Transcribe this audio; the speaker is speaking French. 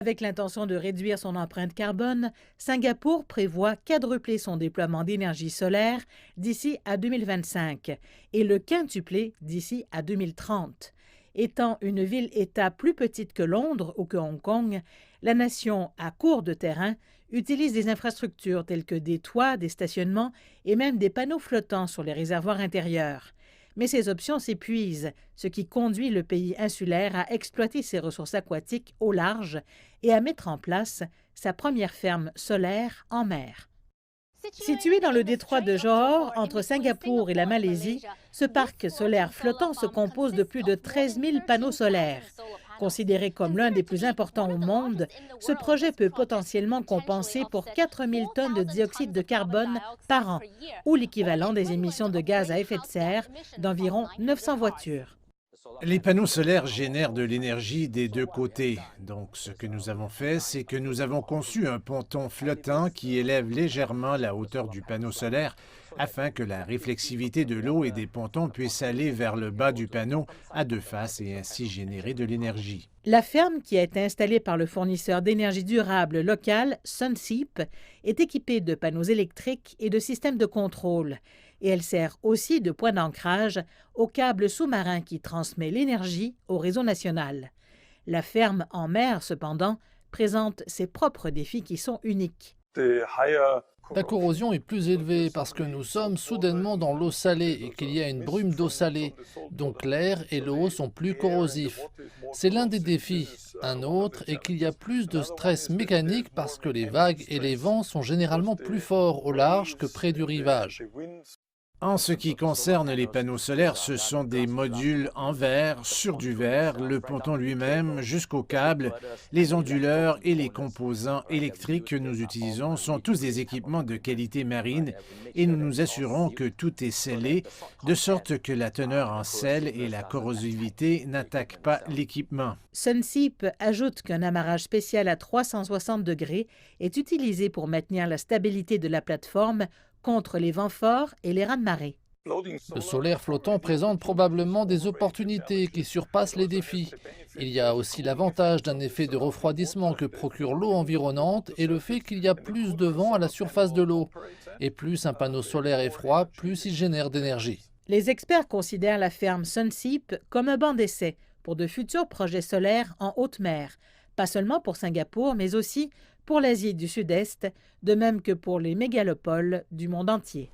Avec l'intention de réduire son empreinte carbone, Singapour prévoit quadrupler son déploiement d'énergie solaire d'ici à 2025 et le quintupler d'ici à 2030. Étant une ville-État plus petite que Londres ou que Hong Kong, la nation, à court de terrain, utilise des infrastructures telles que des toits, des stationnements et même des panneaux flottants sur les réservoirs intérieurs. Mais ces options s'épuisent, ce qui conduit le pays insulaire à exploiter ses ressources aquatiques au large et à mettre en place sa première ferme solaire en mer. Situé dans le détroit de Johor, entre Singapour et la Malaisie, ce parc solaire flottant se compose de plus de 13 000 panneaux solaires. Considéré comme l'un des plus importants au monde, ce projet peut potentiellement compenser pour 4 000 tonnes de dioxyde de carbone par an, ou l'équivalent des émissions de gaz à effet de serre d'environ 900 voitures. Les panneaux solaires génèrent de l'énergie des deux côtés. Donc, ce que nous avons fait, c'est que nous avons conçu un ponton flottant qui élève légèrement la hauteur du panneau solaire afin que la réflexivité de l'eau et des pontons puisse aller vers le bas du panneau à deux faces et ainsi générer de l'énergie. La ferme, qui a été installée par le fournisseur d'énergie durable local Sunseap, est équipée de panneaux électriques et de systèmes de contrôle. Et elle sert aussi de point d'ancrage au câble sous-marin qui transmet l'énergie au réseau national. La ferme en mer, cependant, présente ses propres défis qui sont uniques. La corrosion est plus élevée parce que nous sommes soudainement dans l'eau salée et qu'il y a une brume d'eau salée, donc l'air et l'eau sont plus corrosifs. C'est l'un des défis. Un autre est qu'il y a plus de stress mécanique parce que les vagues et les vents sont généralement plus forts au large que près du rivage. En ce qui concerne les panneaux solaires, ce sont des modules en verre, sur du verre, le ponton lui-même jusqu'au câble, les onduleurs et les composants électriques que nous utilisons sont tous des équipements de qualité marine et nous nous assurons que tout est scellé, de sorte que la teneur en sel et la corrosivité n'attaquent pas l'équipement. Sunseap ajoute qu'un amarrage spécial à 360 degrés est utilisé pour maintenir la stabilité de la plateforme contre les vents forts et les raz-de-marée. Le solaire flottant présente probablement des opportunités qui surpassent les défis. Il y a aussi l'avantage d'un effet de refroidissement que procure l'eau environnante et le fait qu'il y a plus de vent à la surface de l'eau. Et plus un panneau solaire est froid, plus il génère d'énergie. Les experts considèrent la ferme Sunseap comme un banc d'essai pour de futurs projets solaires en haute mer, pas seulement pour Singapour, mais aussi pour l'Asie du Sud-Est, de même que pour les mégalopoles du monde entier.